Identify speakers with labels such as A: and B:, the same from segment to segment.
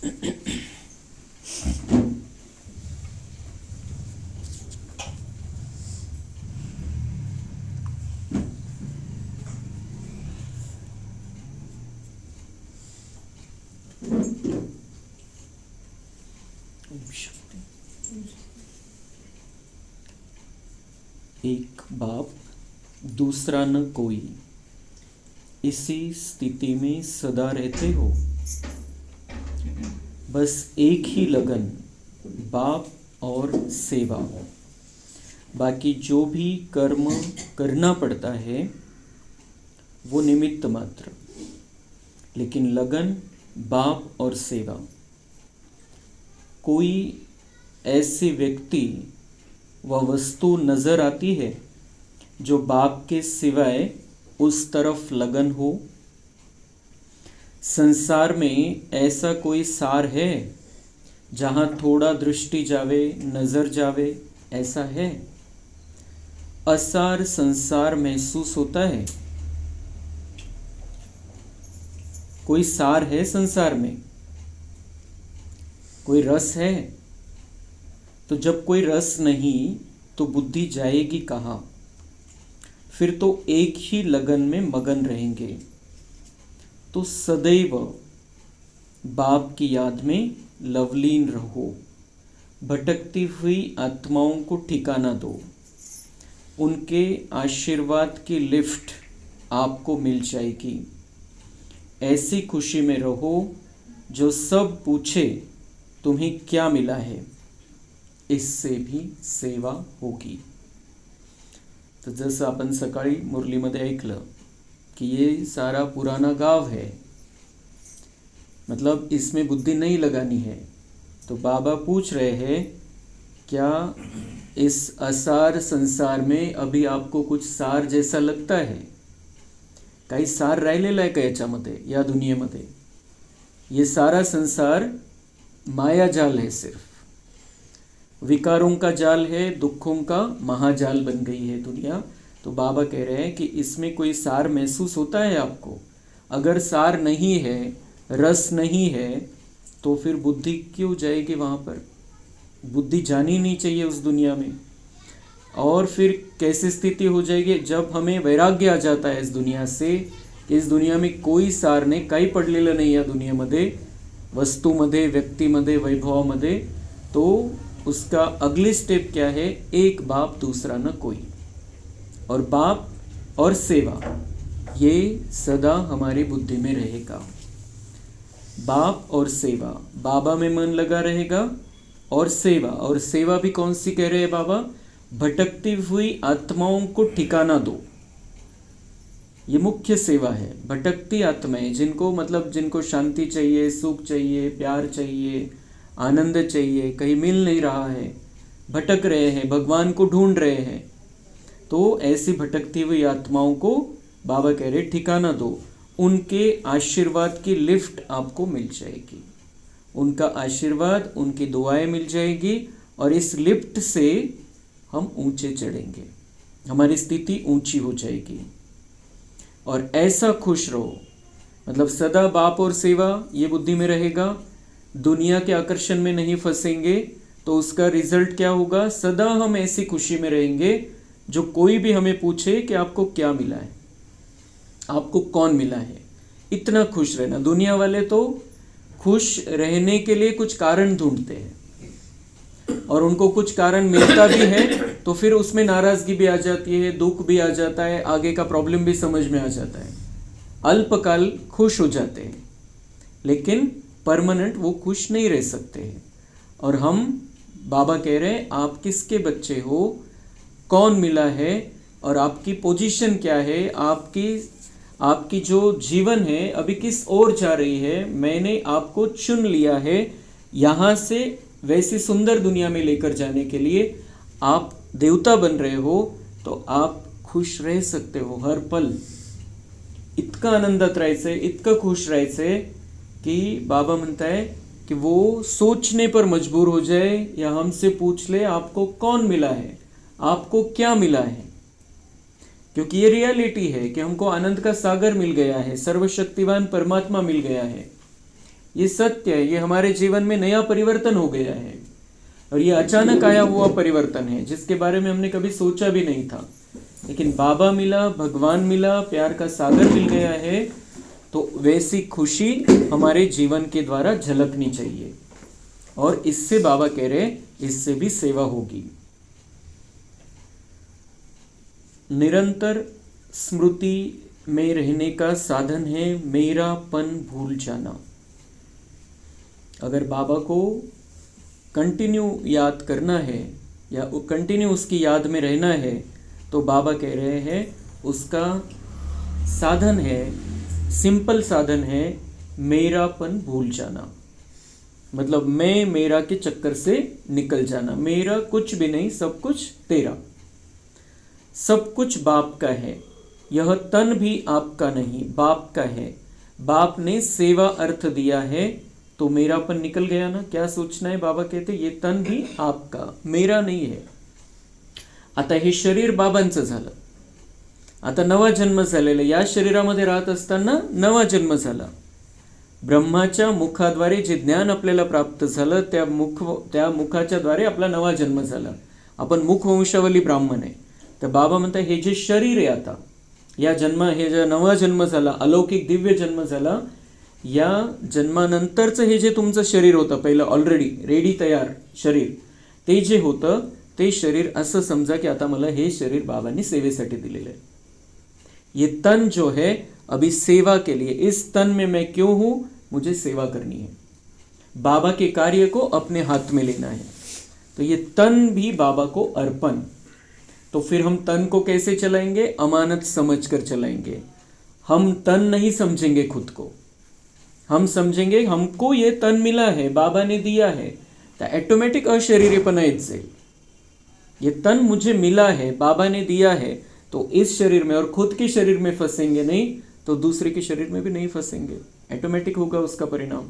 A: एक बाप दूसरा न कोई, इसी स्थिति में सदा रहते हो। बस एक ही लगन, बाप और सेवा। बाकी जो भी कर्म करना पड़ता है वो निमित्त मात्र, लेकिन लगन बाप और सेवा। कोई ऐसी व्यक्ति व वस्तु नजर आती है जो बाप के सिवाय उस तरफ लगन हो? संसार में ऐसा कोई सार है जहाँ थोड़ा दृष्टि जावे, नजर जावे, ऐसा है? असार संसार महसूस होता है? कोई सार है संसार में? कोई रस है? तो जब कोई रस नहीं तो बुद्धि जाएगी कहाँ? फिर तो एक ही लगन में मगन रहेंगे। तो सदैव बाप की याद में लवलीन रहो। भटकती हुई आत्माओं को ठिकाना दो। उनके आशीर्वाद की लिफ्ट आपको मिल जाएगी। ऐसी खुशी में रहो जो सब पूछे तुम्हें क्या मिला है, इससे भी सेवा होगी। तर जसं आपण सकाळी मुरलीमध्ये ऐकलं कि ये सारा पुराना गांव है, मतलब इसमें बुद्धि नहीं लगानी है। तो बाबा पूछ रहे हैं क्या इस असार संसार में अभी आपको कुछ सार जैसा लगता है? काही सार राहिलेला आहे का याच्यामध्ये, या दुनियेमध्ये? ये सारा संसार मायाजाल है, सिर्फ विकारों का जाल है, दुखों का महाजाल बन गई है दुनिया। तो बाबा कह रहे हैं कि इसमें कोई सार महसूस होता है आपको? अगर सार नहीं है, रस नहीं है, तो फिर बुद्धि क्यों जाएगी वहाँ पर? बुद्धि जानी नहीं चाहिए उस दुनिया में। और फिर कैसी स्थिति हो जाएगी जब हमें वैराग्य आ जाता है इस दुनिया से कि इस दुनिया में कोई सार नाही, काही पडलेलं नाही या दुनियामध्ये, वस्तूमध्ये, व्यक्तीमध्ये, वैभवामध्ये। तो उसका अगली स्टेप क्या है? एक बाप दूसरा न कोई, और बाप और सेवा, ये सदा हमारी बुद्धि में रहेगा। बाप और सेवा, बाबा में मन लगा रहेगा, और सेवा भी कौन सी कह रहे हैं बाबा? भटकती हुई आत्माओं को ठिकाना दो। ये मुख्य सेवा है। भटकती आत्माएं, जिनको मतलब जिनको शांति चाहिए, सुख चाहिए, प्यार चाहिए, आनंद चाहिए, कहीं मिल नहीं रहा है, भटक रहे हैं, भगवान को ढूंढ रहे हैं, तो ऐसी भटकती हुई आत्माओं को बाबा कह रहे ठिकाना दो। उनके आशीर्वाद की लिफ्ट आपको मिल जाएगी। उनका आशीर्वाद, उनकी दुआएं मिल जाएगी, और इस लिफ्ट से हम ऊंचे चढ़ेंगे, हमारी स्थिति ऊंची हो जाएगी। और ऐसा खुश रहो, मतलब सदा बाप और सेवा ये बुद्धि में रहेगा। दुनिया के आकर्षण में नहीं फंसेंगे, तो उसका रिजल्ट क्या होगा? सदा हम ऐसी खुशी में रहेंगे जो कोई भी हमें पूछे कि आपको क्या मिला है, आपको कौन मिला है, इतना खुश रहना। दुनिया वाले तो खुश रहने के लिए कुछ कारण ढूंढते हैं, और उनको कुछ कारण मिलता भी है तो फिर उसमें नाराजगी भी आ जाती है, दुख भी आ जाता है, आगे का प्रॉब्लम भी समझ में आ जाता है। अल्पकाल खुश हो जाते हैं, लेकिन परमानेंट वो खुश नहीं रह सकते हैं। और हम, बाबा कह रहे हैं, आप किसके बच्चे हो, कौन मिला है, और आपकी पोजीशन क्या है, आपकी जो जीवन है अभी किस ओर जा रही है। मैंने आपको चुन लिया है यहाँ से वैसी सुंदर दुनिया में लेकर जाने के लिए। आप देवता बन रहे हो तो आप खुश रह सकते हो हर पल। इतका आनंदात राहायचंय, इतकं खुश राहायचंय कि बाबा म्हणता है कि वो सोचने पर मजबूर हो जाए या हमसे पूछ ले आपको कौन मिला है, आपको क्या मिला है। क्योंकि ये रियलिटी है कि हमको आनंद का सागर मिल गया है, सर्वशक्तिवान परमात्मा मिल गया है। ये सत्य है, ये हमारे जीवन में नया परिवर्तन हो गया है और ये अचानक आया हुआ परिवर्तन है जिसके बारे में हमने कभी सोचा भी नहीं था। लेकिन बाबा मिला, भगवान मिला, प्यार का सागर मिल गया है, तो वैसी खुशी हमारे जीवन के द्वारा झलकनी चाहिए। और इससे बाबा कह रहे इससे भी सेवा होगी। निरंतर स्मृति में रहने का साधन है मेरापन भूल जाना। अगर बाबा को कंटिन्यू याद करना है या कंटिन्यू उसकी याद में रहना है तो बाबा कह रहे हैं उसका साधन है, सिंपल साधन है मेरापन भूल जाना। मतलब मैं मेरा के चक्कर से निकल जाना। मेरा कुछ भी नहीं, सब कुछ तेरा, सब कुछ बाप का है। यह तन भी आपका नहीं, बाप का है। बाप ने सेवा अर्थ दिया है तो मेरापन निकल गया ना। क्या सोचना है, बाबा कहते ये तन भी आपका, मेरा नहीं है। आता हे शरीर बाबांचं झालं, आता नवा जन्म झालेला, या शरीरामध्ये राहत असताना नवा जन्म झाला। ब्रह्माच्या मुखाद्वारे जे ज्ञान आपल्याला प्राप्त झालं त्या मुखाच्या द्वारे आपला नवा जन्म झाला। आपण मुख वंशावली ब्राह्मण आहे। तर बाबा म्हणतात हे जे शरीर आहे आता या हे जे नवा जन्म झाला, अलौकिक दिव्य जन्म झाला, या जन्मानंतरचं हे जे तुमचं शरीर होतं पहिलं ऑलरेडी रेडी तयार शरीर, ते जे होतं ते शरीर असं समजा की आता मला हे शरीर बाबांनी सेवेसाठी दिलेलं आहे। ये तन जो है अभी सेवा के लिए, इस तन में मैं क्यों हूं, मुझे सेवा करनी है, बाबा के कार्य को अपने हाथ में लेना है। तो ये तन भी बाबा को अर्पण। तो फिर हम तन को कैसे चलाएंगे, अमानत समझकर चलाएंगे। हम तन नहीं समझेंगे खुद को, हम समझेंगे हमको ये तन मिला है, बाबा ने दिया है, तो ऑटोमेटिक अशरीरीपणा येत जाईल। ये तन मुझे मिला है, बाबा ने दिया है, तो इस शरीर में और खुद के शरीर में फंसेंगे नहीं तो दूसरे के शरीर में भी नहीं फंसेंगे, ऑटोमेटिक होगा उसका परिणाम।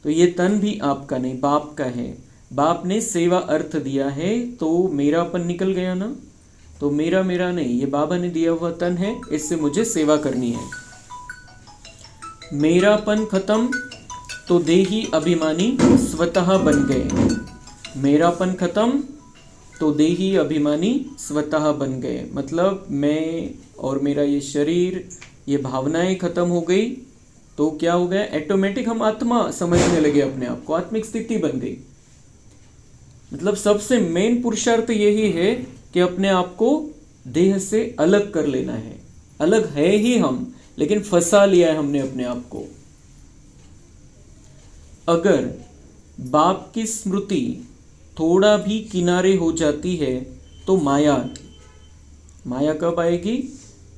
A: तो ये तन भी आपका नहीं, बाप का है। बाप ने सेवा अर्थ दिया है तो मेरापन निकल गया ना। तो मेरा मेरा नहीं, ये बाबा ने दिया हुआ तन है, इससे मुझे सेवा करनी है। मेरापन खत्म तो देही अभिमानी स्वतः बन गए। मेरापन खत्म तो देही अभिमानी स्वतः बन गए। मतलब मैं और मेरा ये शरीर, ये भावनाएं खत्म हो गई तो क्या हो गया, ऑटोमेटिक हम आत्मा समझने लगे अपने आप को, आत्मिक स्थिति बन गई। मतलब सबसे मेन पुरुषार्थ यही है कि अपने आप को देह से अलग कर लेना है। अलग है ही हम, लेकिन फंसा लिया है हमने अपने आप को। अगर बाप की स्मृति थोड़ा भी किनारे हो जाती है तो माया कब आएगी,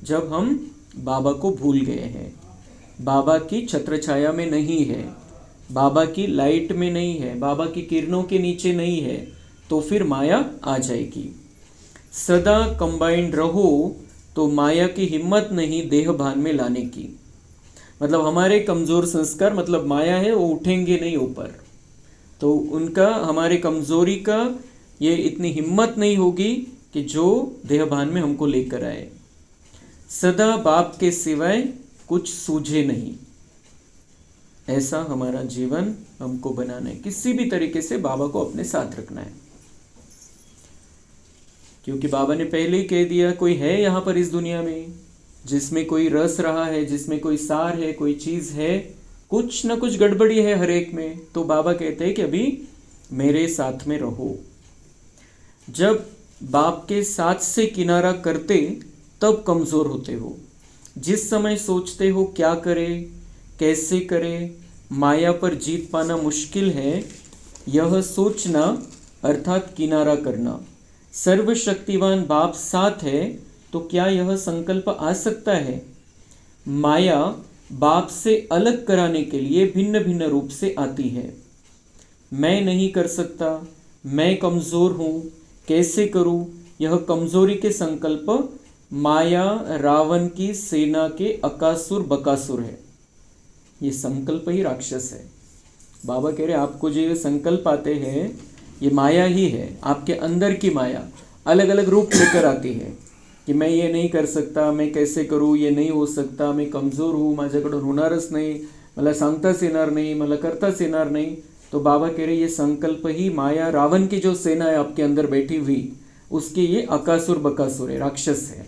A: जब हम बाबा को भूल गए हैं, बाबा की छत्र छाया में नहीं है, बाबा की लाइट में नहीं है, बाबा की किरणों के नीचे नहीं है, तो फिर माया आ जाएगी। सदा कंबाइंड रहो तो माया की हिम्मत नहीं देह भान में लाने की। मतलब हमारे कमज़ोर संस्कार, मतलब माया है, वो उठेंगे नहीं ऊपर, तो उनका हमारे कमज़ोरी का ये इतनी हिम्मत नहीं होगी कि जो देह भान में हमको लेकर आए। सदा बाप के सिवाय कुछ सूझे नहीं, ऐसा हमारा जीवन हमको बनाना है। किसी भी तरीके से बाबा को अपने साथ रखना है, क्योंकि बाबा ने पहले ही कह दिया कोई है यहाँ पर इस दुनिया में जिसमें कोई रस रहा है, जिसमें कोई सार है, कोई चीज़ है, कुछ ना कुछ गड़बड़ी है हर एक में। तो बाबा कहते हैं कि अभी मेरे साथ में रहो। जब बाप के साथ से किनारा करते तब कमज़ोर होते हो। जिस समय सोचते हो क्या करे, कैसे करे, माया पर जीत पाना मुश्किल है, यह सोचना अर्थात किनारा करना। सर्वशक्तिवान बाप साथ है तो क्या यह संकल्प आ सकता है। माया बाप से अलग कराने के लिए भिन्न भिन्न रूप से आती है। मैं नहीं कर सकता, मैं कमज़ोर हूँ, कैसे करूँ, यह कमज़ोरी के संकल्प माया रावण की सेना के अकासुर बकासुर है। ये संकल्प ही राक्षस है। बाबा कह रहे आपको जो ये संकल्प आते हैं ये माया ही है, आपके अंदर की माया अलग अलग रूप लेकर आती है कि मैं ये नहीं कर सकता, मैं कैसे करूँ, ये नहीं हो सकता, मैं कमज़ोर हूँ, माझ्याकडून होणारच नाही, मला सांगताच येणार नहीं, मला करताच येणार नहीं, तो बाबा कह रहे ये संकल्प ही माया रावण की जो सेना है आपके अंदर बैठी हुई, उसके ये अकासुर बकासुर है, राक्षस है।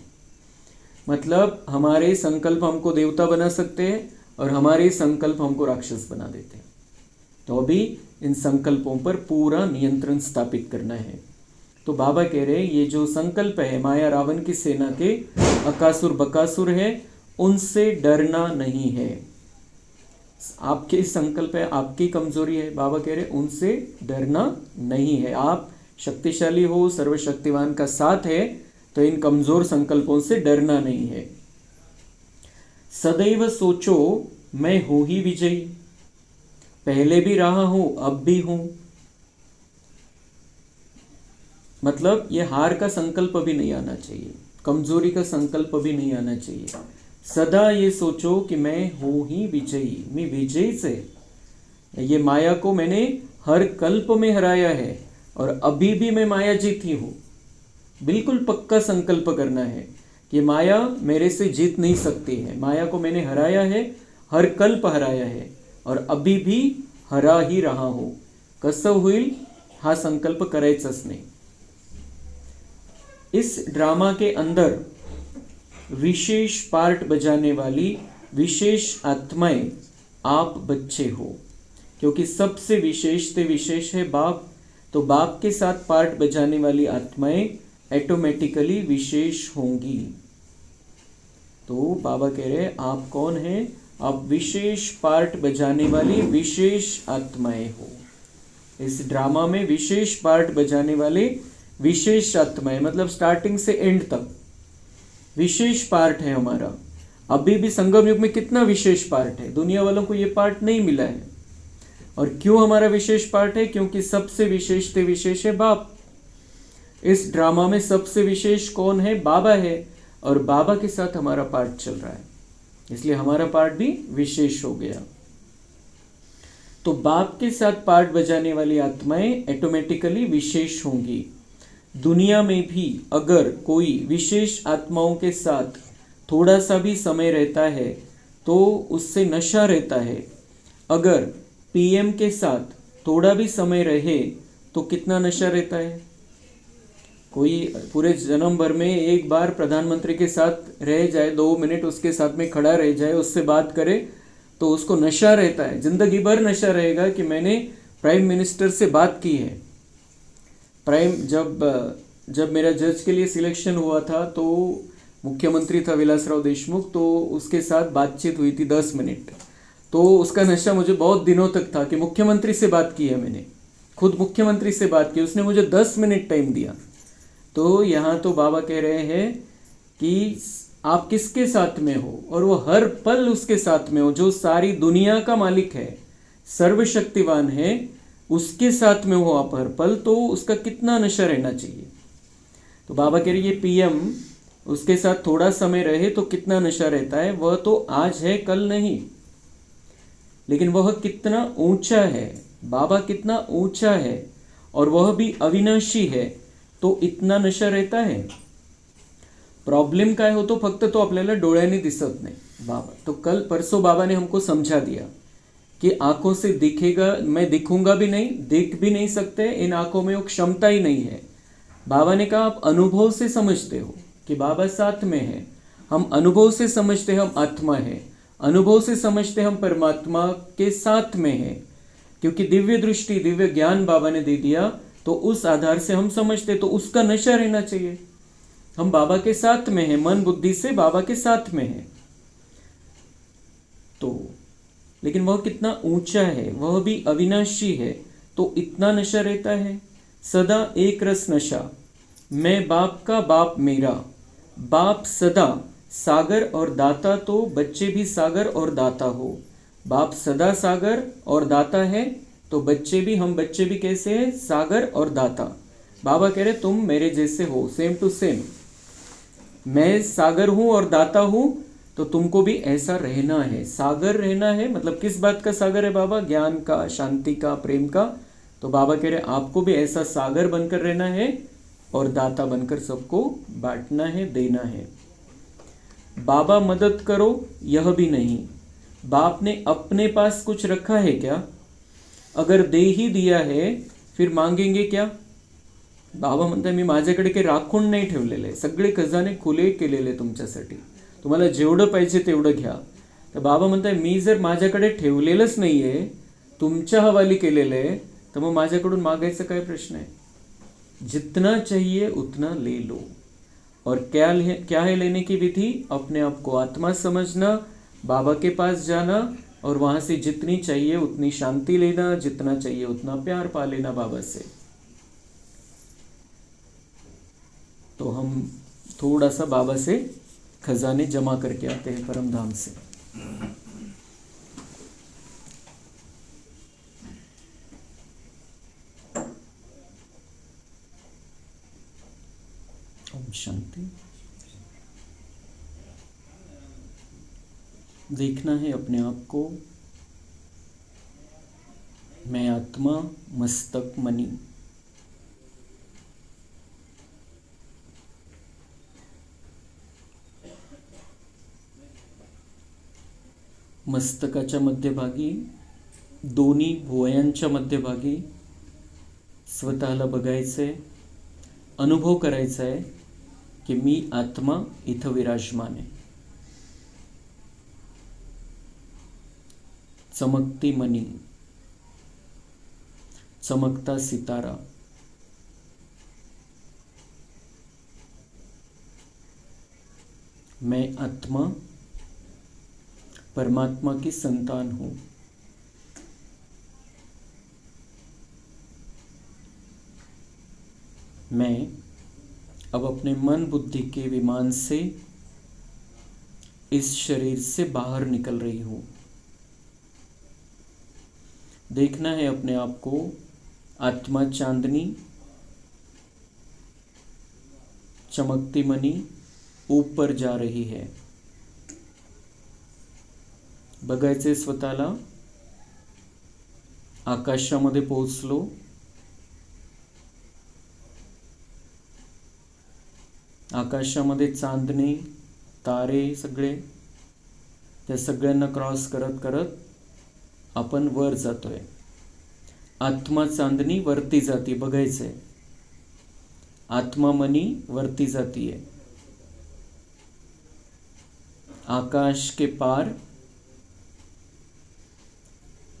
A: मतलब हमारे संकल्प हमको देवता बना सकते हैं और हमारे संकल्प हमको राक्षस बना देते हैं। तो अभी इन संकल्पों पर पूरा नियंत्रण स्थापित करना है। तो बाबा कह रहे हैं ये जो संकल्प है माया रावण की सेना के अकासुर बकासुर है, उनसे डरना नहीं है। आपके संकल्प है, आपकी कमजोरी है, बाबा कह रहे उनसे डरना नहीं है। आप शक्तिशाली हो, सर्वशक्तिवान का साथ है, तो इन कमजोर संकल्पों से डरना नहीं है। सदैव सोचो मैं हूं ही विजयी, पहले भी रहा हूं, अब भी हूं। मतलब ये हार का संकल्प भी नहीं आना चाहिए, कमजोरी का संकल्प भी नहीं आना चाहिए। सदा ये सोचो कि मैं हूं ही विजयी, मैं विजयी से, ये माया को मैंने हर कल्प में हराया है और अभी भी मैं माया जीती हूं। बिल्कुल पक्का संकल्प करना है कि माया मेरे से जीत नहीं सकती है। माया को मैंने हराया है, हर कल्प हराया है और अभी भी हरा ही रहा हूं। कसं होईल हा संकल्प करायचाच नाही। इस ड्रामा के अंदर विशेष पार्ट बजाने वाली विशेष आत्माएं आप बच्चे हो, क्योंकि सबसे विशेष से विशेष है बाप। तो बाप के साथ पार्ट बजाने वाली आत्माएं ऑटोमेटिकली विशेष होंगी। तो बाबा कह रहे हैं आप कौन हैं? आप विशेष पार्ट बजाने वाली विशेष आत्माएं हो। इस ड्रामा में विशेष पार्ट बजाने वाले विशेष आत्माएं, मतलब स्टार्टिंग से एंड तक विशेष पार्ट है हमारा। अभी भी संगम युग में कितना विशेष पार्ट है, दुनिया वालों को ये पार्ट नहीं मिला है। और क्यों हमारा विशेष पार्ट है? क्योंकि सबसे विशेष से विशेष है बाप। इस ड्रामा में सबसे विशेष कौन है? बाबा है, और बाबा के साथ हमारा पार्ट चल रहा है, इसलिए हमारा पार्ट भी विशेष हो गया। तो बाप के साथ पार्ट बजाने वाली आत्माएं ऑटोमेटिकली विशेष होंगी। दुनिया में भी अगर कोई विशेष आत्माओं के साथ थोड़ा सा भी समय रहता है तो उससे नशा रहता है। अगर पीएम के साथ थोड़ा भी समय रहे तो कितना नशा रहता है? कोई पूरे जन्म भर में एक बार प्रधानमंत्री के साथ रह जाए, 2 मिनट उसके साथ में खड़ा रह जाए, उससे बात करे तो उसको नशा रहता है, जिंदगी भर नशा रहेगा कि मैंने प्राइम मिनिस्टर से बात की है। जब मेरा जज के लिए सिलेक्शन हुआ था तो मुख्यमंत्री था विलासराव देशमुख, तो उसके साथ बातचीत हुई थी 10 मिनट। तो उसका नशा मुझे बहुत दिनों तक था कि मुख्यमंत्री से बात की है, मैंने खुद मुख्यमंत्री से बात की, उसने मुझे 10 मिनट टाइम दिया। तो यहाँ तो बाबा कह रहे हैं कि आप किसके साथ में हो, और वो हर पल उसके साथ में हो जो सारी दुनिया का मालिक है, सर्वशक्तिवान है, उसके साथ में हो आप हर पल, तो उसका कितना नशा रहना चाहिए। तो बाबा कह रहे ये पीएम उसके साथ थोड़ा समय रहे तो कितना नशा रहता है। वह तो आज है कल नहीं, लेकिन वह कितना ऊंचा है, बाबा कितना ऊंचा है, और वह भी अविनाशी है, तो इतना नशा रहता है। प्रॉब्लेम काय होतो फक्त तो आपल्याला डोळ्याने दिसत नाही बाबा। तो कल परसों बाबा ने हमको समझा दिया कि आंखों से दिखेगा, मैं दिखूंगा भी नहीं, देख भी नहीं सकते, इन आंखों में वो क्षमता ही नहीं है। बाबा ने कहा आप अनुभव से समझते हो कि बाबा साथ में है। हम अनुभव से समझते हम आत्मा है, अनुभव से समझते हम परमात्मा के साथ में है, क्योंकि दिव्य दृष्टि दिव्य ज्ञान बाबा ने दे दिया, तो उस आधार से हम समझते, तो उसका नशा रहना चाहिए। हम बाबा के साथ में हैं, मन बुद्धि से बाबा के साथ में है। तो लेकिन वह कितना ऊंचा है, वह भी अविनाशी है, तो इतना नशा रहता है। सदा एक रस नशा, मैं बाप का बाप मेरा। बाप सदा सागर और दाता, तो बच्चे भी सागर और दाता हो। बाप सदा सागर और दाता है, तो बच्चे भी, हम बच्चे भी कैसे हैं? सागर और दाता। बाबा कह रहे तुम मेरे जैसे हो, सेम टू सेम। मैं सागर हूं और दाता हूं, तो तुमको भी ऐसा रहना है, सागर रहना है। मतलब किस बात का सागर है बाबा? ज्ञान का, शांति का, प्रेम का। तो बाबा कह रहे आपको भी ऐसा सागर बनकर रहना है और दाता बनकर सबको बांटना है, देना है। बाबा मदद करो यह भी नहीं, बाप ने अपने पास कुछ रखा है क्या? अगर दे ही दिया है फिर मागेंगे क्या? बाबा म्हणतात मी माझ्याकडे काही राखून नाही ठेवलेले, सगळे खजाने खुले केलेले तुमच्यासाठी, तुम्हाला जेवढं पाहिजे तेवढं घ्या. तर बाबा म्हणताय मी जर माझ्याकडे ठेवलेलंच नाहीये, तुमच्या हवाली केलेलं आहे, तर मग माझ्याकडून मागायचा काय प्रश्न आहे? जितना चाहिए उतना ले लो. और क्या है लेने की विधि? अपने आप को आत्मा समझना, बाबा के पास जाना और वहां से जितनी चाहिए उतनी शांति लेना, जितना चाहिए उतना प्यार पा लेना बाबा से. तो हम थोड़ा सा बाबा से खजाने जमा करके आते हैं परम धाम से. ओम शांति. देखना है अपने आप को, मैं आत्मा, मस्तक मणि. मस्तकाच्या मध्यभागी, दोन्ही भुवयांच्या मध्यभागी स्वतःला बघायचंय, अनुभव करायचा आहे की मी आत्मा इथं विराजमान आहे. चमकती मणी, चमकता सितारा. मैं आत्मा परमात्मा की संतान हूं. मैं अब अपने मन बुद्धि के विमान से इस शरीर से बाहर निकल रही हूं. देखना है अपने आप को, आत्मा चांदनी, चमकती मनी ऊपर जा रही है. बघायचे स्वतःला आकाशामध्ये पोहोचलो. आकाशामध्ये चांदणे, तारे सगळे, त्या सगळ्यांना क्रॉस करत करत आपण वर जातोय. आत्मा चांदनी वरती जाती, बघायचंय. आत्मा मनी वरती जातीये. आकाश के पार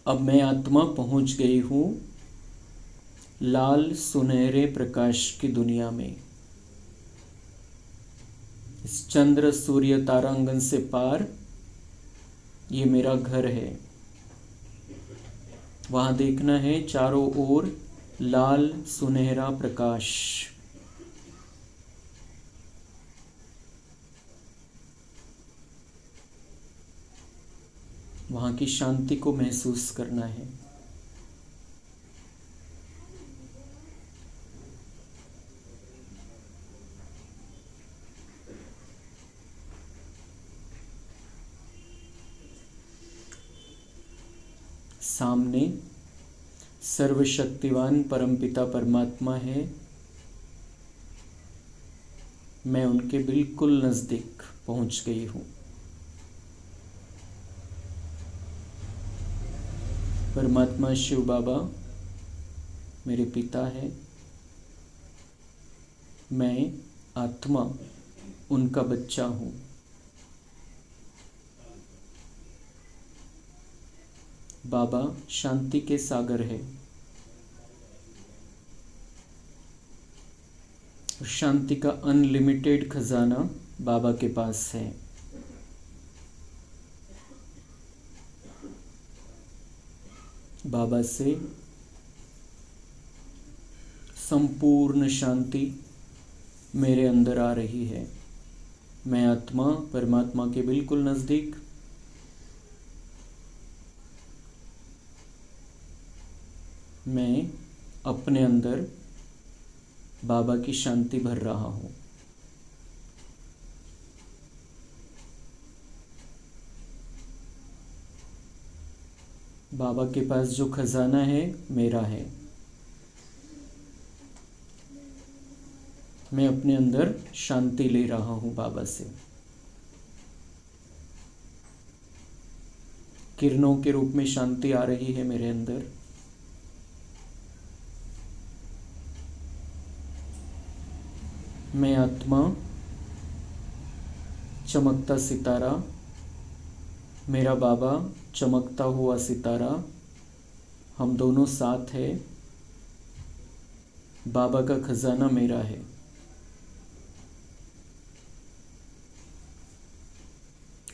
A: अब मैं आत्मा पहुंच गई हूं लाल सुनहरे प्रकाश की दुनिया में. इस चंद्र सूर्य तारांगन से पार ये मेरा घर है. वहां देखना है चारों ओर लाल सुनहरा प्रकाश. वहां की शांति को महसूस करना है. सामने सर्वशक्तिवान परमपिता परमात्मा है. मैं उनके बिल्कुल नजदीक पहुंच गई हूं. परमात्मा शिव बाबा मेरे पिता है. मैं आत्मा उनका बच्चा हूं. बाबा शांति के सागर है. शांति का अनलिमिटेड खजाना बाबा के पास है. बाबा से संपूर्ण शांति मेरे अंदर आ रही है. मैं आत्मा परमात्मा के बिल्कुल नजदीक, मैं अपने अंदर बाबा की शांति भर रहा हूँ. बाबा के पास जो खजाना है मेरा है. मैं अपने अंदर शांति ले रहा हूँ बाबा से. किरणों के रूप में शांति आ रही है मेरे अंदर। मैं आत्मा, चमकता सितारा, मेरा बाबा चमकता हुआ सितारा, हम दोनों साथ है। बाबा का खजाना मेरा है।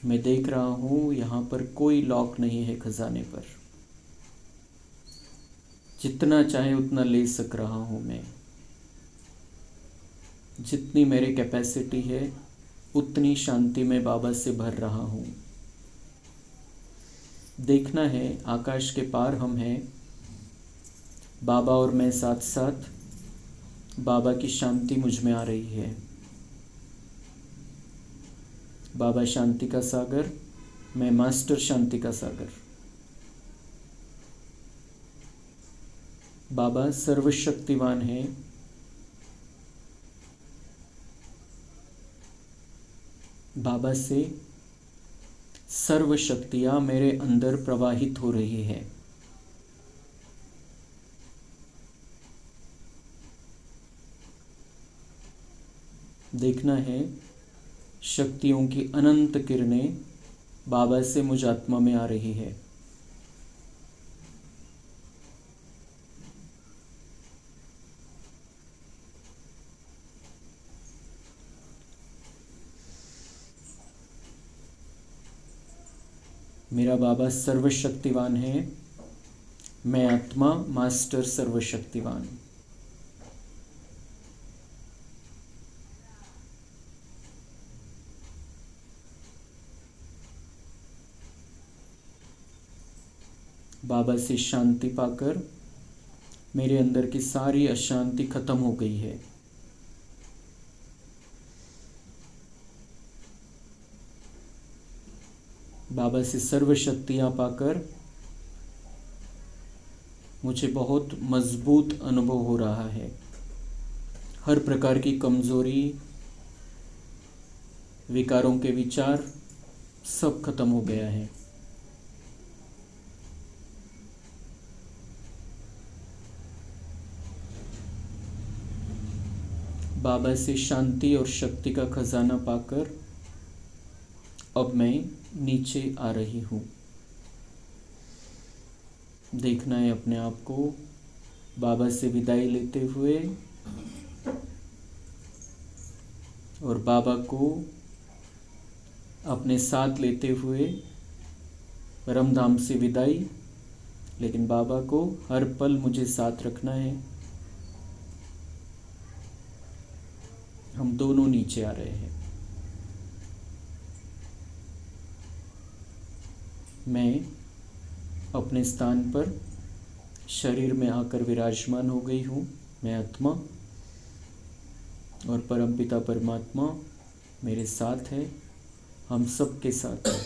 A: मैं देख रहा हूँ यहाँ पर कोई लॉक नहीं है खजाने पर। जितना चाहे उतना ले सक रहा हूँ मैं। जितनी मेरी कैपेसिटी है उतनी शांति में बाबा से भर रहा हूँ। देखना है आकाश के पार हम हैं, बाबा और मैं साथ साथ। बाबा की शांति मुझ में आ रही है। बाबा शांति का सागर, मैं मास्टर शांति का सागर। बाबा सर्वशक्तिवान है। बाबा से सर्व शक्तियाँ मेरे अंदर प्रवाहित हो रही है। देखना है शक्तियों की अनंत किरणें बाबा से मुझ आत्मा में आ रही है। मेरा बाबा सर्वशक्तिवान है। मैं आत्मा मास्टर सर्वशक्तिवान। बाबा से शांति पाकर मेरे अंदर की सारी अशांति खत्म हो गई है। बाबा से सर्व शक्तियाँ पाकर मुझे बहुत मजबूत अनुभव हो रहा है। हर प्रकार की कमजोरी, विकारों के विचार सब खत्म हो गया है। बाबा से शांति और शक्ति का खजाना पाकर अब मैं नीचे आ रही हूँ। देखना है अपने आप को बाबा से विदाई लेते हुए और बाबा को अपने साथ लेते हुए परमधाम से विदाई। लेकिन बाबा को हर पल मुझे साथ रखना है। हम दोनों नीचे आ रहे हैं। मैं अपने स्थान पर शरीर में आकर विराजमान हो गई हूँ। मैं आत्मा और परमपिता परमात्मा मेरे साथ है। हम सब के साथ है।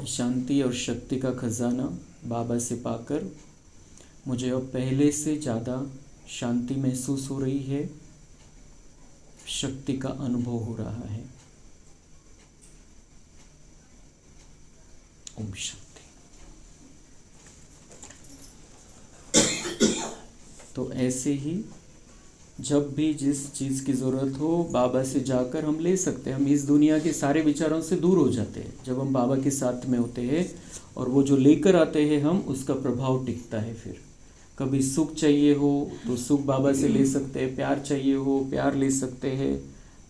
A: शांति और शक्ति का खजाना बाबा से पाकर मुझे अब पहले से ज़्यादा शांति महसूस हो रही है। शक्ति का अनुभव हो रहा है। ओम शांति। तो ऐसे ही जब भी जिस चीज़ की ज़रूरत हो बाबा से जाकर हम ले सकते हैं। हम इस दुनिया के सारे विचारों से दूर हो जाते हैं जब हम बाबा के साथ में होते हैं। और वो जो लेकर आते हैं हम, उसका प्रभाव टिकता है। फिर कभी सुख चाहिए हो तो सुख बाबा से ले सकते हैं, प्यार चाहिए हो प्यार ले सकते हैं,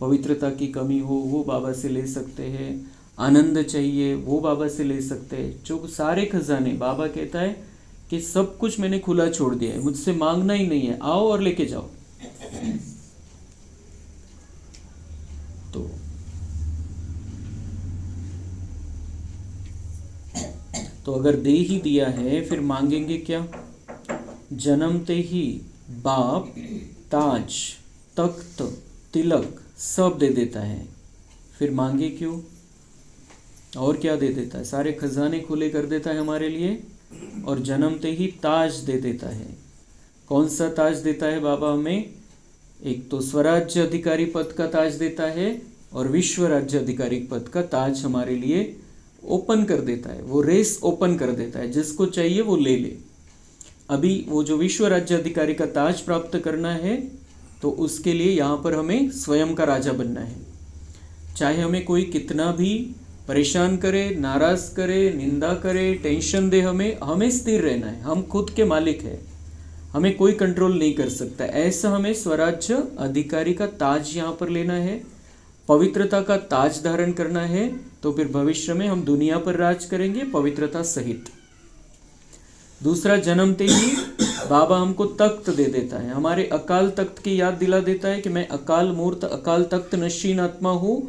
A: पवित्रता की कमी हो वो बाबा से ले सकते हैं, आनंद चाहिए वो बाबा से ले सकते हैं। जो सारे खजाने बाबा कहता है कि सब कुछ मैंने खुला छोड़ दिया है, मुझसे मांगना ही नहीं है, आओ और लेके जाओ। तो अगर दे ही दिया है फिर मांगेंगे क्या? जन्मते ही बाप ताज, तख्त, तिलक सब दे देता है, फिर मांगे क्यों? और क्या दे देता है? सारे खजाने खुले कर देता है हमारे लिए और जन्मते ही ताज दे देता है। कौन सा ताज देता है बाबा हमें? एक तो स्वराज्य अधिकारी पद का ताज देता है और विश्व राज्य अधिकारी पद का ताज हमारे लिए ओपन कर देता है, वो रेस ओपन कर देता है, जिसको चाहिए वो ले ले। अभी वो जो विश्व राज्य अधिकारी का ताज प्राप्त करना है, तो उसके लिए यहाँ पर हमें स्वयं का राजा बनना है। चाहे हमें कोई कितना भी परेशान करे, नाराज करे, निंदा करे, टेंशन दे, हमें स्थिर रहना है। हम खुद के मालिक हैं, हमें कोई कंट्रोल नहीं कर सकता। ऐसा हमें स्वराज्य अधिकारी का ताज यहाँ पर लेना है, पवित्रता का ताज धारण करना है। तो फिर भविष्य में हम दुनिया पर राज करेंगे पवित्रता सहित। दूसरा, जन्मते ही बाबा हमको तख्त दे देता है, हमारे अकाल तख्त की याद दिला देता है कि मैं अकाल मूर्त, अकाल तख्त नशीन आत्मा हूँ।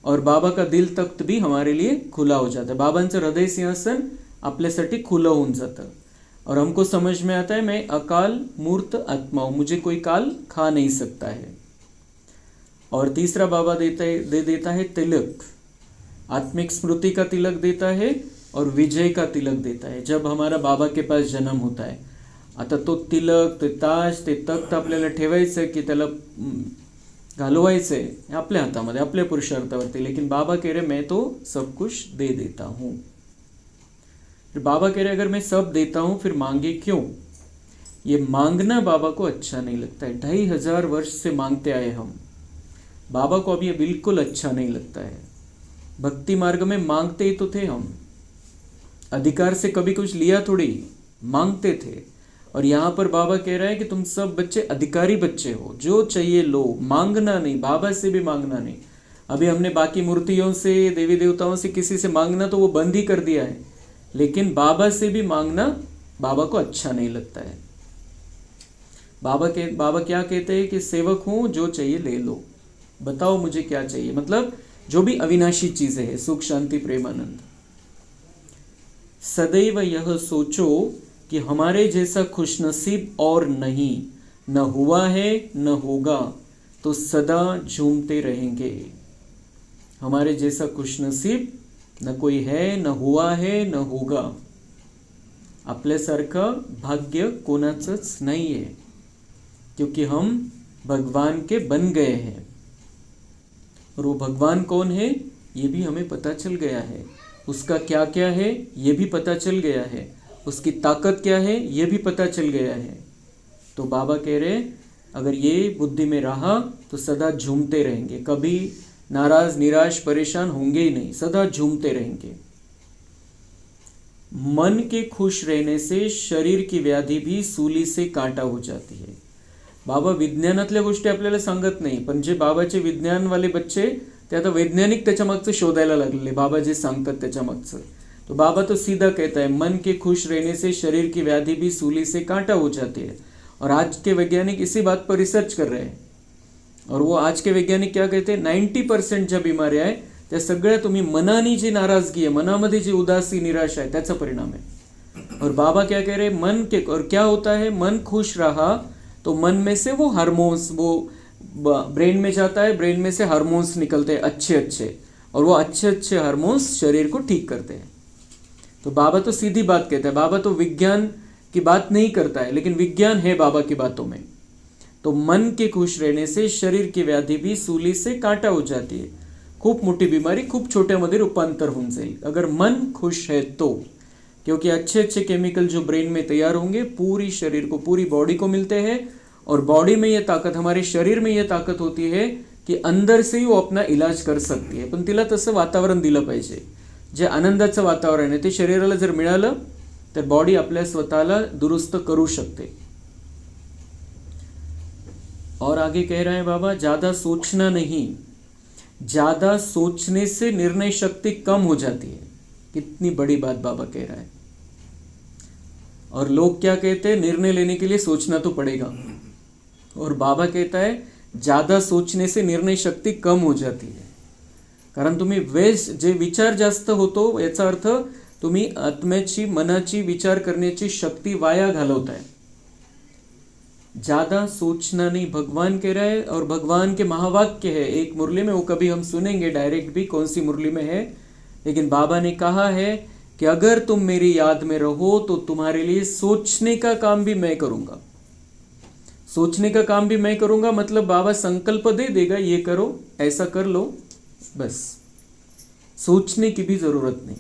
A: और बाबा का दिल तख्त भी हमारे लिए खुला हो जाता है। बाबांचं हृदय सिंहासन आपल्यासाठी खुलं होऊन जातं और हमको समझ में आता है मैं अकाल मूर्त आत्मा हूँ, मुझे कोई काल खा नहीं सकता है। और तीसरा, बाबा दे देता है तिलक, आत्मिक स्मृति का तिलक देता है और विजय का तिलक देता है जब हमारा बाबा के पास जन्म होता है। आता तो तिलक, ते ताज, ते तख्त आपल्याला ठेवायचं की त्याला घालवायचं आहे आपल्या हातामध्ये, आपल्या पुरुषार्थावरती। लेकिन बाबा कह रहे मैं तो सब कुछ दे देता हूँ। फिर बाबा कह रहे अगर मैं सब देता हूँ फिर मांगे क्यों? ये मांगना बाबा को अच्छा नहीं लगता है। 2500 वर्ष से मांगते आए हम, बाबा को अब ये बिल्कुल अच्छा नहीं लगता है। भक्ति मार्ग में मांगते ही तो थे हम, अधिकार से कभी कुछ लिया थोड़ी, मांगते थे। और यहाँ पर बाबा कह रहा है कि तुम सब बच्चे अधिकारी बच्चे हो, जो चाहिए लो, मांगना नहीं, बाबा से भी मांगना नहीं। अभी हमने बाकी मूर्तियों से, देवी देवताओं से, किसी से मांगना तो वो बंद ही कर दिया है, लेकिन बाबा से भी मांगना बाबा को अच्छा नहीं लगता है। बाबा क्या कहते हैं कि सेवक हूँ, जो चाहिए ले लो, बताओ मुझे क्या चाहिए। मतलब जो भी अविनाशी चीजें हैं, सुख शांति प्रेम आनंद। सदैव यह सोचो कि हमारे जैसा खुशनसीब और नहीं, न हुआ है न होगा, तो सदा झूमते रहेंगे। हमारे जैसा खुशनसीब न कोई है, न हुआ है न होगा। आपल्यासारखं भाग्य कोणाचंच नाही है, क्योंकि हम भगवान के बन गए हैं। और वो भगवान कौन है ये भी हमें पता चल गया है, उसका क्या क्या है ये भी पता चल गया है, उसकी ताकत क्या है ये भी पता चल गया है। तो बाबा कह रहे अगर ये बुद्धि में रहा तो सदा झूमते रहेंगे, कभी नाराज निराश परेशान होंगे ही नहीं, सदा झूमते रहेंगे। मन के खुश रहने से शरीर की व्याधी भी सूली से काटा हो जाती है। बाबा विज्ञानातल्या गोष्टी आपल्याला सांगत नाही, पण जे बाबाचे विज्ञानवाले बच्चे ते आता वैज्ञानिक त्याच्या मागचं शोधायला लागलेले, बाबा जे सांगतात त्याच्या मागचं। तो बाबा तो सीधा कहता है मन के खुश रहने से शरीर की व्याधि भी सूली से काटा हो जाती है। और आज के वैज्ञानिक इसी बात पर रिसर्च कर रहे हैं। और वो आज के वैज्ञानिक क्या कहते हैं, 90% ज्या बिमाऱ्या आहे त्या सगळ्या तुम्ही मनानी जी नाराजगी आहे, मनामध्ये जी उदासी निराशा है, त्याचा परिणाम है। और बाबा क्या कह रहे हैं, मन के, और क्या होता है, मन खुश रहा तो मन में से वो हार्मोन्स वो ब्रेन में जाता है, ब्रेन में से हार्मोन्स निकलते हैं अच्छे अच्छे, और वो अच्छे अच्छे हार्मोन्स शरीर को ठीक करते हैं। तो बाबा तो सीधी बात कहता है, बाबा तो विज्ञान की बात नहीं करता है, लेकिन विज्ञान है बाबा की बातों में। तो मन के खुश रहने से शरीर की व्याधि भी सूली से काटा हो जाती है। खूप मोठी बीमारी खूप छोट्यामध्ये रूपांतर होऊन जाईल अगर मन खुश है तो, क्योंकि अच्छे अच्छे केमिकल जो ब्रेन में तैयार होंगे पूरी शरीर को, पूरी बॉडी को मिलते हैं। और बॉडी में ये ताकत, हमारे शरीर में ये ताकत होती है कि अंदर से ही वो अपना इलाज कर सकती है, पण तिला तसं वातावरण दिलं पाहिजे। जे आनंदाचं वातावरण आहे ते शरीराला जर मिळालं तर बॉडी आपल्या स्वतःला दुरुस्त करू शकते। और आगे कह रहे हैं बाबा, ज्यादा सोचना नहीं, ज्यादा सोचने से निर्णय शक्ति कम हो जाती है। कितनी बड़ी बात बाबा कह रहा है। और लोग क्या कहते हैं, निर्णय लेने के लिए सोचना तो पड़ेगा, और बाबा कहता है ज्यादा सोचने से निर्णय शक्ति कम हो जाती है। कारण तुम्ही जे विचार जास्त होतो याचा अर्थ तुम्ही आत्म्याची, मनाची, विचार करण्याची शक्ति वाया घालवताय। ज्यादा सोचना नहीं, भगवान कह रहा है। और भगवान के महावाक्य है एक मुरली में, वो कभी हम सुनेंगे डायरेक्ट भी, कौन सी मुरली में है, लेकिन बाबा ने कहा है कि अगर तुम मेरी याद में रहो तो तुम्हारे लिए सोचने का काम भी मैं करूंगा। सोचने का काम भी मैं करूंगा मतलब बाबा संकल्प दे देगा, ये करो, ऐसा कर लो, बस सोचने की भी जरूरत नहीं।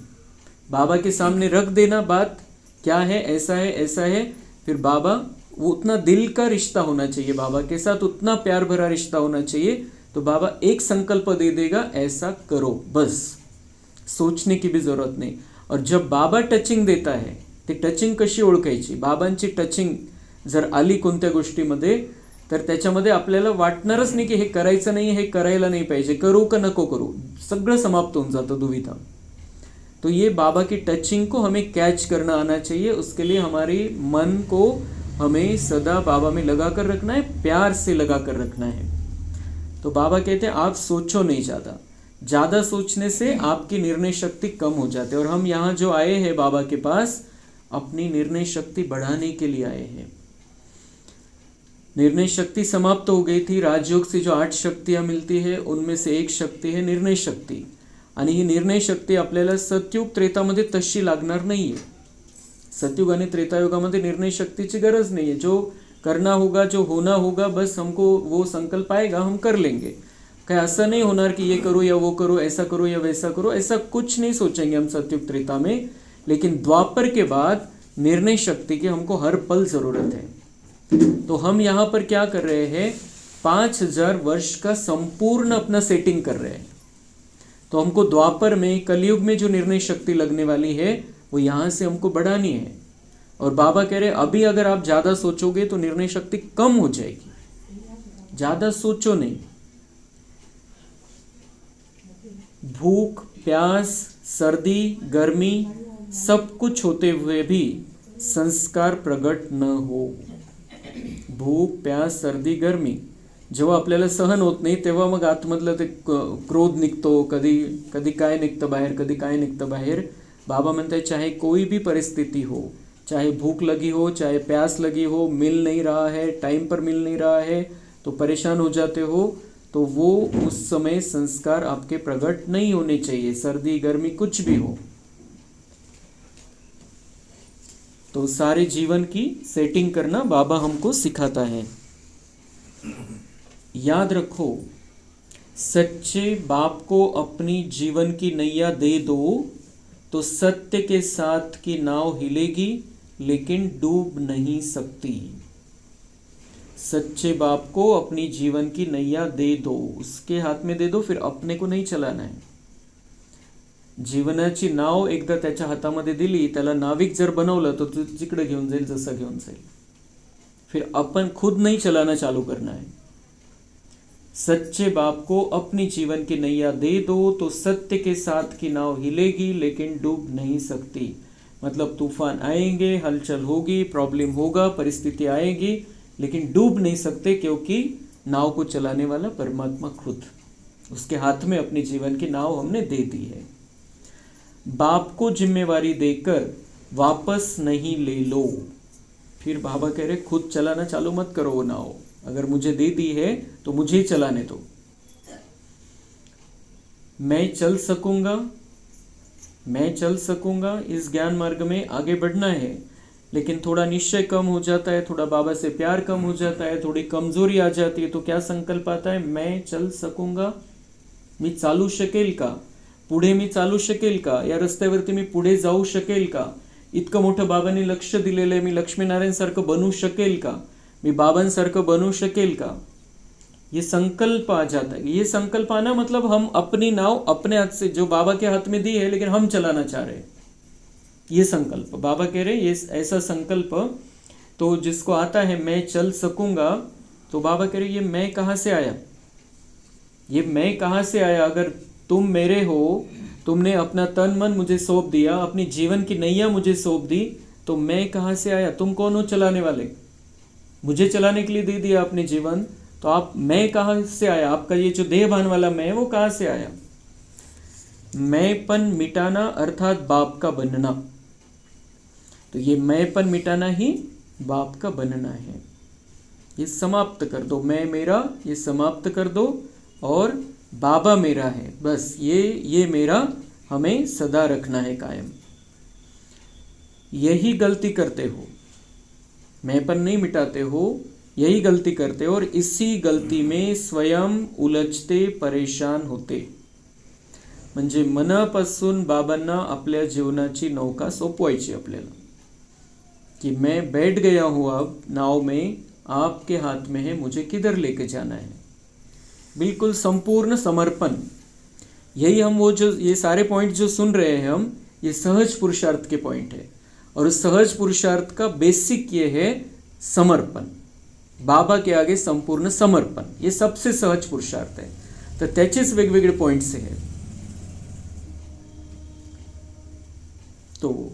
A: बाबा के सामने रख देना बात, क्या है, ऐसा है, ऐसा है। फिर बाबा, वो उतना दिल का रिश्ता होना चाहिए बाबा के साथ, उतना प्यार भरा रिश्ता होना चाहिए। तो बाबा एक संकल्प दे देगा, ऐसा करो, बस सोचने की भी जरूरत नहीं। और जब बाबा टचिंग देता आहे, ती टचिंग कशी ओळखायची? बाबांची टचिंग जर आली कोणत्या गोष्टीमध्ये, तर त्याच्यामध्ये आपल्याला वाटणारच नाही की हे करायचं नाही, हे करायला नाही पाहिजे, करू का नको करू, सगळं समाप्त होऊन जातं, दुविधा। तो ये बाबा की टचिंग को हमें कैच करना आना चाहिए। उसके लिए हमारी मन को हमें सदा बाबा में लगा कर रखना है, प्यार से लगा कर रखना है। तो बाबा कहते हैं आप सोचो नहीं ज़्यादा, ज़्यादा सोचने से आपकी निर्णय शक्ति कम हो जाती है। और हम यहाँ जो आए हैं बाबा के पास, अपनी निर्णय शक्ति बढ़ाने के लिए आए हैं। निर्णय शक्ति समाप्त हो गई थी। राजयोग से जो 8 शक्तियाँ मिलती है उनमें से एक शक्ति है निर्णय शक्ति। आणि ही निर्णय शक्ती आपल्याला सतयुग त्रेतामध्ये तशी लागणार नाही आहे। सतयुग आणि त्रेतायुगामध्ये निर्णय शक्तीची गरज नहीं है। जो करना होगा, जो होना होगा, बस हमको वो संकल्प आएगा, हम कर लेंगे। क्या ऐसा नहीं होना कि ये करो या वो करो, ऐसा करो या वैसा करो, ऐसा कुछ नहीं सोचेंगे हम सतयुग त्रेता में। लेकिन द्वापर के बाद निर्णय शक्ति की हमको हर पल जरूरत है। तो हम यहाँ पर क्या कर रहे हैं, 5000 वर्ष का संपूर्ण अपना सेटिंग कर रहे हैं। तो हमको द्वापर में, कलयुग में जो निर्णय शक्ति लगने वाली है वो यहाँ से हमको बढ़ानी है। और बाबा कह रहे अभी अगर आप ज़्यादा सोचोगे तो निर्णय शक्ति कम हो जाएगी, ज़्यादा सोचो नहीं। भूख, प्यास, सर्दी, गर्मी, सब कुछ होते हुए भी संस्कार प्रगट न हो। भूक, प्यास, सर्दी, गर्मी जेव्हा आपल्याला सहन होत नाही तेव्हा मग आतमधलं ते क्रोध निघतो, कधी कधी काय निघतं बाहेर, कधी काय निघतं बाहेर। बाबा म्हणते चाहे कोई भी परिस्थिति हो, चाहे भूख लगी हो, चाहे प्यास लगी हो, मिल नहीं रहा है, टाइम पर मिल नहीं रहा है, तो परेशान हो जाते हो, तो वो उस समय संस्कार आपके प्रकट नहीं होने चाहिए। सर्दी, गर्मी, कुछ भी हो। तो सारे जीवन की सेटिंग करना बाबा हमको सिखाता है। याद रखो, सच्चे बाप को अपनी जीवन की नैया दे दो तो सत्य के साथ की नाव हिलेगी लेकिन डूब नहीं सकती। सच्चे बाप को अपनी जीवन की नैया दे दो, उसके हाथ में दे दो, फिर अपने को नहीं चलाना है। जीवनाची नाव एकदा त्याच्या हातामध्ये दिली, त्याला नाविक जर बनवलं तो जिकडे घेऊन जाईल, जसं घेऊन जाईल। फिर अपन खुद नहीं चलाना चालू करना है। सच्चे बाप को अपनी जीवन की नैया दे दो तो सत्य के साथ की नाव हिलेगी लेकिन डूब नहीं सकती। मतलब तूफान आएंगे, हलचल होगी, प्रॉब्लम होगा, परिस्थिति आएगी, लेकिन डूब नहीं सकते क्योंकि नाव को चलाने वाला परमात्मा खुद, उसके हाथ में अपनी जीवन की नाव हमने दे दी है। बाप को जिम्मेवारी देकर वापस नहीं ले लो। फिर बाबा कह रहे खुद चलाना चालू मत करो वो नाव, अगर मुझे दे दी है तो मुझे ही चलाने दो। मैं चल सकूंगा, इस ज्ञान मार्ग में आगे बढ़ना है, लेकिन थोड़ा निश्चय कम हो जाता है, थोड़ा बाबा से प्यार कम हो जाता है, थोड़ी कमजोरी आ जाती है, तो क्या संकल्प आता है, मैं चल सकूंगा, मी चालू शकेल का, पुढे मी चालू शकेल का, या रस्त्यावरती मी पुढे जाऊ शकेल का, इतकं मोठं बाबांनी लक्ष दिलेलं आहे, मी लक्ष्मीनारायण सारखं बनू शकेल का, मी बाबांसारखं बनू शकेल का। ये संकल्प आ जाता है। ये संकल्प आना मतलब हम अपनी नाव अपने हाथ से, जो बाबा के हाथ में दी है लेकिन हम चलाना चाह रहे हैं, ये संकल्प बाबा कह रहे हैं। ये ऐसा संकल्प तो जिसको आता है मैं चल सकूंगा, तो बाबा कह रहे ये मैं कहाँ से आया, ये मैं कहाँ से आया। अगर तुम मेरे हो, तुमने अपना तन मन मुझे सौंप दिया, अपनी जीवन की नैया मुझे सौंप दी, तो मैं कहाँ से आया। तुम कौन हो चलाने वाले, मुझे चलाने के लिए दे दिया अपने जीवन, तो आप मैं कहाँ से आया, आपका ये जो देहभान वाला मैं वो कहाँ से आया। मैंपन मिटाना अर्थात बाप का बनना। तो ये मैंपन मिटाना ही बाप का बनना है। ये समाप्त कर दो, मैं मेरा ये समाप्त कर दो और बाबा मेरा है, बस ये मेरा हमें सदा रखना है कायम। यही गलती करते हो, मैंपन नहीं मिटाते हो, यही गलती करते हो और इसी गलती में स्वयं उलझते परेशान होते। म्हणजे मनापासून बाबांना आपल्या जीवनाची नौका सोपवायची आपल्याला, कि मैं बैठ गया हूँ अब नाव में, आपके हाथ में है, मुझे किधर लेके जाना है। बिल्कुल संपूर्ण समर्पण। यही हम वो जो ये सारे पॉइंट जो सुन रहे हैं हम, ये सहज पुरुषार्थ के पॉइंट है। और उस सहज पुरुषार्थ का बेसिक ये है समर्पण, बाबा के आगे संपूर्ण समर्पण, ये सबसे सहज पुरुषार्थ है। तर त्याचेच वेगवेगळे पॉइंट्स आहे। तो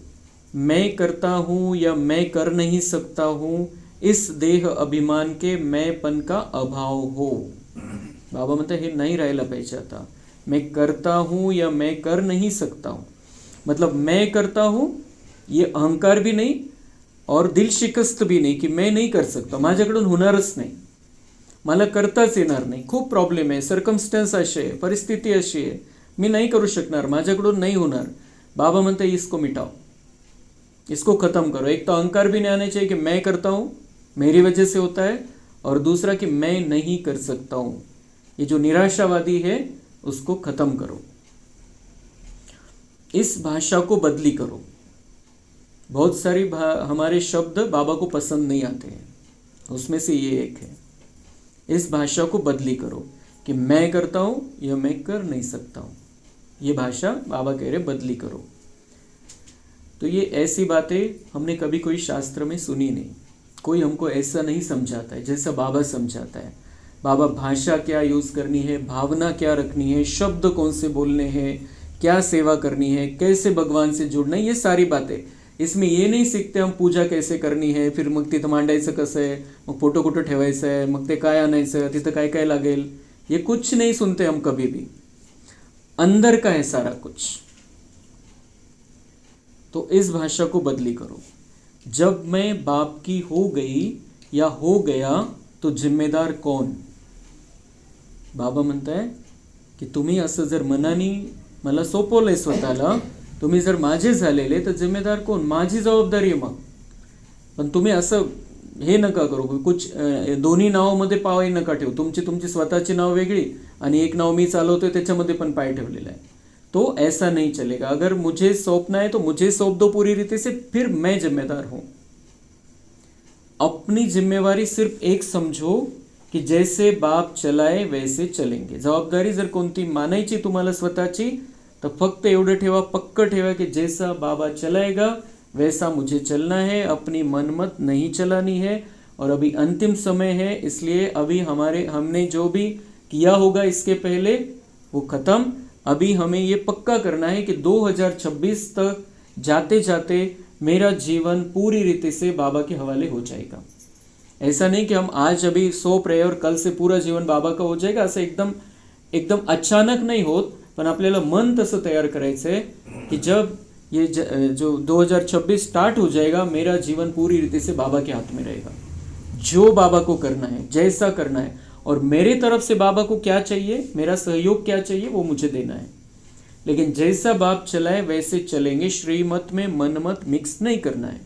A: मैं करता हूं या मैं कर नहीं सकता हूं, इस देह अभिमान के मैंपन का अभाव हो। बाबा म्हणतात हे नाही राहायला पाहिजे आता। मैं करता हूं या मैं कर नहीं सकता हूं, मतलब मैं करता हूं ये अहंकार भी नहीं और दिल शिकस्त भी नहीं कि मैं नहीं कर सकता, माझ्याकडून होणारच नाही, मला करताच येणार नाही, खूप प्रॉब्लेम आहे, सर्कमस्टन्स असे आहे, परिस्थिती अशी आहे, मी नाही करू शकणार, माझ्याकडून नहीं होणार। बाबा म्हणते इसको मिटाओ, इसको खत्म करो। एक तो अहंकार भी नहीं आना चाहिए कि मैं करता हूँ, मेरी वजह से होता है, और दूसरा कि मैं नहीं कर सकता हूँ। ये जो निराशावादी है उसको खत्म करो, इस भाषा को बदली करो। बहुत सारी हमारे शब्द बाबा को पसंद नहीं आते हैं, उसमें से ये एक है। इस भाषा को बदली करो कि मैं करता हूँ या मैं कर नहीं सकता हूँ, ये भाषा बाबा कह रहे बदली करो। तो ये ऐसी बातें हमने कभी कोई शास्त्र में सुनी नहीं, कोई हमको ऐसा नहीं समझाता है जैसा बाबा समझाता है। बाबा भाषा क्या यूज़ करनी है, भावना क्या रखनी है, शब्द कौन से बोलने हैं, क्या सेवा करनी है, कैसे भगवान से जुड़ना है, ये सारी बातें। इसमें ये नहीं सीखते हम पूजा कैसे करनी है, फिर मग तिथं मांडायचं कसं आहे, मग फोटो कुठं ठेवायचं आहे, मग ते काय आणायचं, तिथं काय काय लागेल, ये कुछ नहीं सुनते हम कभी भी। अंदर का है सारा कुछ। तो इस भाषा को बदली करो। जब मैं बाप की हो गई या हो गया तो जिम्मेदार कौन? बाबा म्हणताय की तुम्ही असं जर मनाने मला सोपवलंय स्वतःला, तुम्ही जर माझे झालेले तर जिम्मेदार कोण? माझी जबाबदारी आहे मग। पण तुम्ही असं हे नका करू, कुछ दोन्ही नावामध्ये पाय नका ठेवू। तुमची स्वतःची नाव वेगळी आणि एक नाव मी चालवतोय त्याच्यामध्ये पण पाय ठेवलेला आहे। तो ऐसा नहीं चलेगा। अगर मुझे सौंपना है तो मुझे सौंप दो पूरी रीति से, फिर मैं जिम्मेदार हूं। अपनी जिम्मेवारी सिर्फ एक समझो की जैसे बाप चलाए वैसे चलेंगे। जबाबदारी जर कोणती मानायची तुम्हाला स्वतःची तर फक्त एवढं ठेवा, पक्क ठेवा कि जैसा बाबा चलाएगा वैसा मुझे चलना है, अपनी मनमत नहीं चलानी है। और अभी अंतिम समय है, इसलिए अभी हमने जो भी किया होगा इसके पहले वो खत्म। अभी हमें ये पक्का करना है कि 2026 तक जाते जाते मेरा जीवन पूरी रीति से बाबा के हवाले हो जाएगा। ऐसा नहीं कि हम आज अभी सौंप रहे और कल से पूरा जीवन बाबा का हो जाएगा, असं एकदम अचानक नहीं होत। पण आपल्याला मन तसं तैयार करायचं है कि जब ये जो 2026 स्टार्ट हो जाएगा, मेरा जीवन पूरी रीति से बाबा के हाथ में रहेगा। जो बाबा को करना है, जैसा करना है, और मेरे तरफ से बाबा को क्या चाहिए, मेरा सहयोग क्या चाहिए, वो मुझे देना है। लेकिन जैसा बाप चलाए वैसे चलेंगे, श्रीमत में मनमत मिक्स नहीं करना है।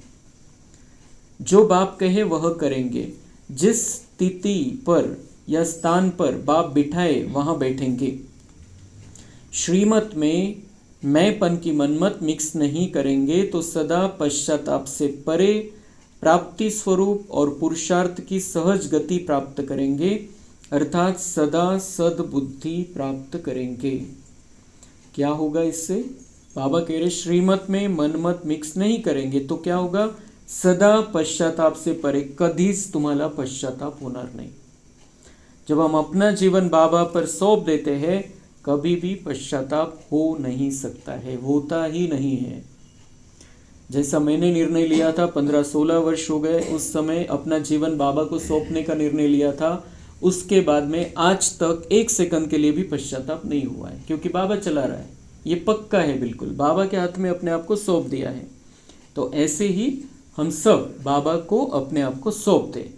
A: जो बाप कहे वह करेंगे, जिस स्थिति पर या स्थान पर बाप बिठाए वहां बैठेंगे। श्रीमत में मैंपन की मनमत मिक्स नहीं करेंगे तो सदा पश्चाताप से परे प्राप्ति स्वरूप और पुरुषार्थ की सहज गति प्राप्त करेंगे, अर्थात सदा सद्बुद्धि प्राप्त करेंगे। क्या होगा इससे? बाबा कह रहे श्रीमत में मनमत मिक्स नहीं करेंगे तो क्या होगा? सदा पश्चाताप से परे, कधीच तुम्हाला पश्चाताप होणार नहीं। जब हम अपना जीवन बाबा पर सौंप देते हैं, कभी भी पश्चाताप हो नहीं सकता है, होता ही नहीं है। जैसा मैंने निर्णय लिया था, 15-16 वर्ष हो गए, उस समय अपना जीवन बाबा को सौंपने का निर्णय लिया था। उसके बाद में आज तक 1 सेकंड के लिए भी पश्चाताप नहीं हुआ है, क्योंकि बाबा चला रहा है। ये पक्का है, बिल्कुल बाबा के हाथ में अपने आप को सौंप दिया है। तो ऐसे ही हम सब बाबा को अपने आप को सौंप दें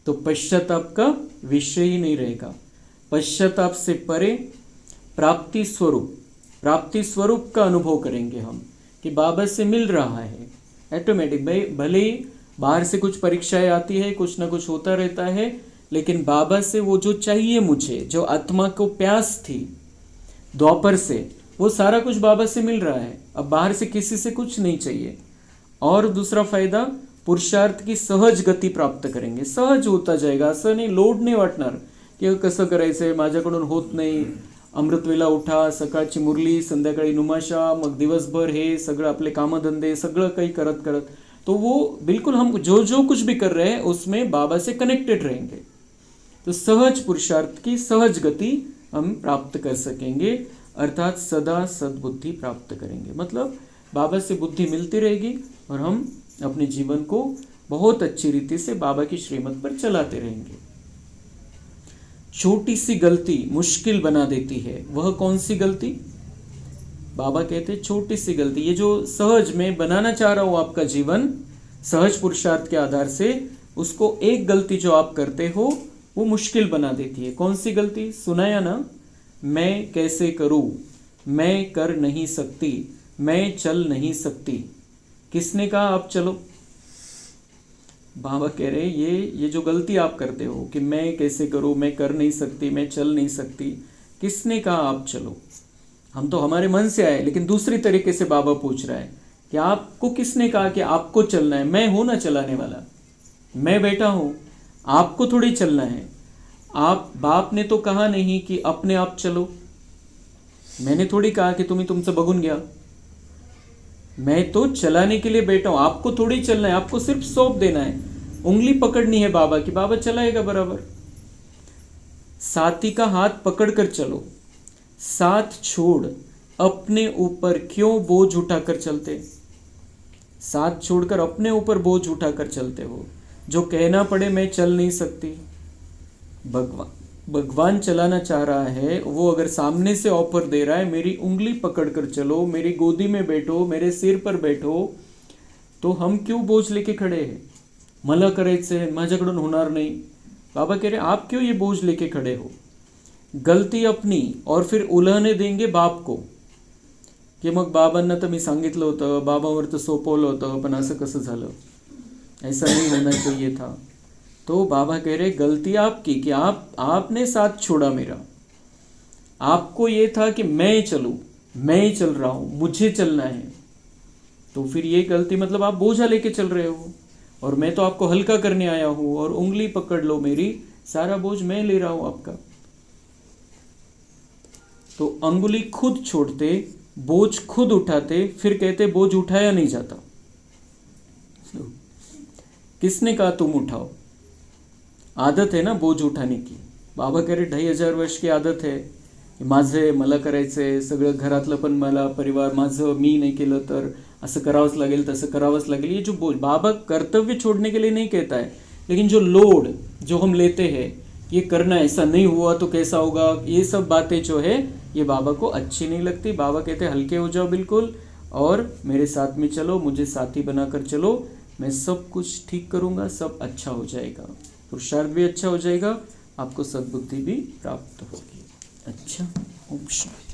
A: तो पश्चाताप का विषय ही नहीं रहेगा। पश्चाताप से परे प्राप्ति स्वरूप का अनुभव करेंगे हम कि बाबा से मिल रहा है ऑटोमेटिक। भाई भले ही बाहर से कुछ परीक्षाएं आती है, कुछ ना कुछ होता रहता है, लेकिन बाबा से वो जो चाहिए मुझे, जो आत्मा को प्यास थी द्वापर से, वो सारा कुछ बाबा से मिल रहा है, अब बाहर से किसी से कुछ नहीं चाहिए। और दूसरा फायदा, पुरुषार्थ की सहज गती प्राप्त करेंगे, सहज होता जाएगा, असं नाही लोड नाही वाटणार की कसं करायचंय, माझ्याकडून होत नाही, अमृतवेला उठा, सकाळची मुरली, संध्याकाळी नुमाशा, मग दिवसभर हे सगळं आपले कामधंदे सगळं काही करत करत, तो वो बिल्कुल हम जो जो कुछ भी कर रहे हैं उसमें बाबा से कनेक्टेड रहेंगे, तो सहज पुरुषार्थ की सहज गति हम प्राप्त कर सकेंगे, अर्थात सदा सद्बुद्धि प्राप्त करेंगे। मतलब बाबा से बुद्धि मिलती रहेगी और हम अपने जीवन को बहुत अच्छी रीति से बाबा की श्रीमत पर चलाते रहेंगे। छोटी सी गलती मुश्किल बना देती है, वह कौन सी गलती? बाबा कहते हैं छोटी सी गलती, ये जो सहज में बनाना चाह रहा हूं आपका जीवन सहज पुरुषार्थ के आधार से, उसको एक गलती जो आप करते हो वो मुश्किल बना देती है। कौन सी गलती? सुनाया ना, मैं कैसे करूं, मैं कर नहीं सकती, मैं चल नहीं सकती। किसने कहा आप चलो? बाबा कह रहे ये जो गलती आप करते हो कि मैं कैसे करूं, मैं कर नहीं सकती, मैं चल नहीं सकती, किसने कहा आप चलो? हम तो हमारे मन से आए, लेकिन दूसरी तरीके से बाबा पूछ रहा है कि आपको किसने कहा कि आपको चलना है? मैं हूं ना चलाने वाला, मैं बैठा हूं, आपको थोड़ी चलना है। आप बाप ने तो कहा नहीं कि अपने आप चलो, मैंने थोड़ी कहा कि तुम्ही तुमचं बघून घ्या, मैं तो चलाने के लिए बैठा हूं, आपको थोड़ी चलना है, आपको सिर्फ सौंप देना है, उंगली पकड़नी है बाबा की, बाबा चलाएगा बराबर। साथी का हाथ पकड़कर चलो, साथ छोड़ अपने ऊपर क्यों बोझ उठाकर चलते? साथ छोड़कर अपने ऊपर बोझ उठाकर चलते हो, जो कहना पड़े मैं चल नहीं सकती। भगवान चलाना चाह रहा है, वो अगर सामने से ऑफर दे रहा है मेरी उंगली पकड़कर चलो, मेरी गोदी में बैठो, मेरे सिर पर बैठो, तो हम क्यों बोझ लेके खड़े हैं? मला करायचंय, माझ्याकडून होणार नाही। बाबा कह रहे आप क्यों ये बोझ लेके खड़े हो? गलती अपनी, और फिर उल्हाणे देंगे बाप को की मग बाबांना तर मी सांगितलं होतं, बाबांवर तर सोपवलं होतं, पण असं कसं झालं, ऐसा नहीं होना चाहिए था। तो बाबा कह रहे गलती आपकी कि आपने साथ छोड़ा मेरा, आपको ये था कि मैं चलूं, मैं चल रहा हूं, मुझे चलना है, तो फिर ये गलती, मतलब आप बोझा लेके चल रहे हो, और मैं तो आपको हल्का करने आया हूं, और उंगली पकड़ लो मेरी, सारा बोझ मैं ले रहा हूं आपका। तो अंगुली खुद छोड़ते, बोझ खुद उठाते, फिर कहते बोझ उठाया नहीं जाता। किसने कहा तुम उठाओ? आदत है ना बोझ उठाने की। बाबा कह रहे 2500 वर्ष की आदत है, माझे मला करायचंय सगळं, घरातलं पण मला, परिवार माझं, मी नहीं केलं तर असं करावंच लागेल, तसं करावंच लागेल। ये जो बोझ, बाबा कर्तव्य छोड़ने के लिए नहीं कहता है, लेकिन जो लोड जो हम लेते हैं, ये करना, ऐसा नहीं हुआ तो कैसा होगा, ये सब बातें जो है ये बाबा को अच्छी नहीं लगती। बाबा कहते हल्के हो जाओ बिल्कुल, और मेरे साथ में चलो, मुझे साथी बनाकर चलो, मैं सब कुछ ठीक करूँगा, सब अच्छा हो जाएगा, पुरुषार्थ भी अच्छा हो जाएगा, आपको सद्बुद्धि भी प्राप्त होगी। अच्छा, ओम शांति।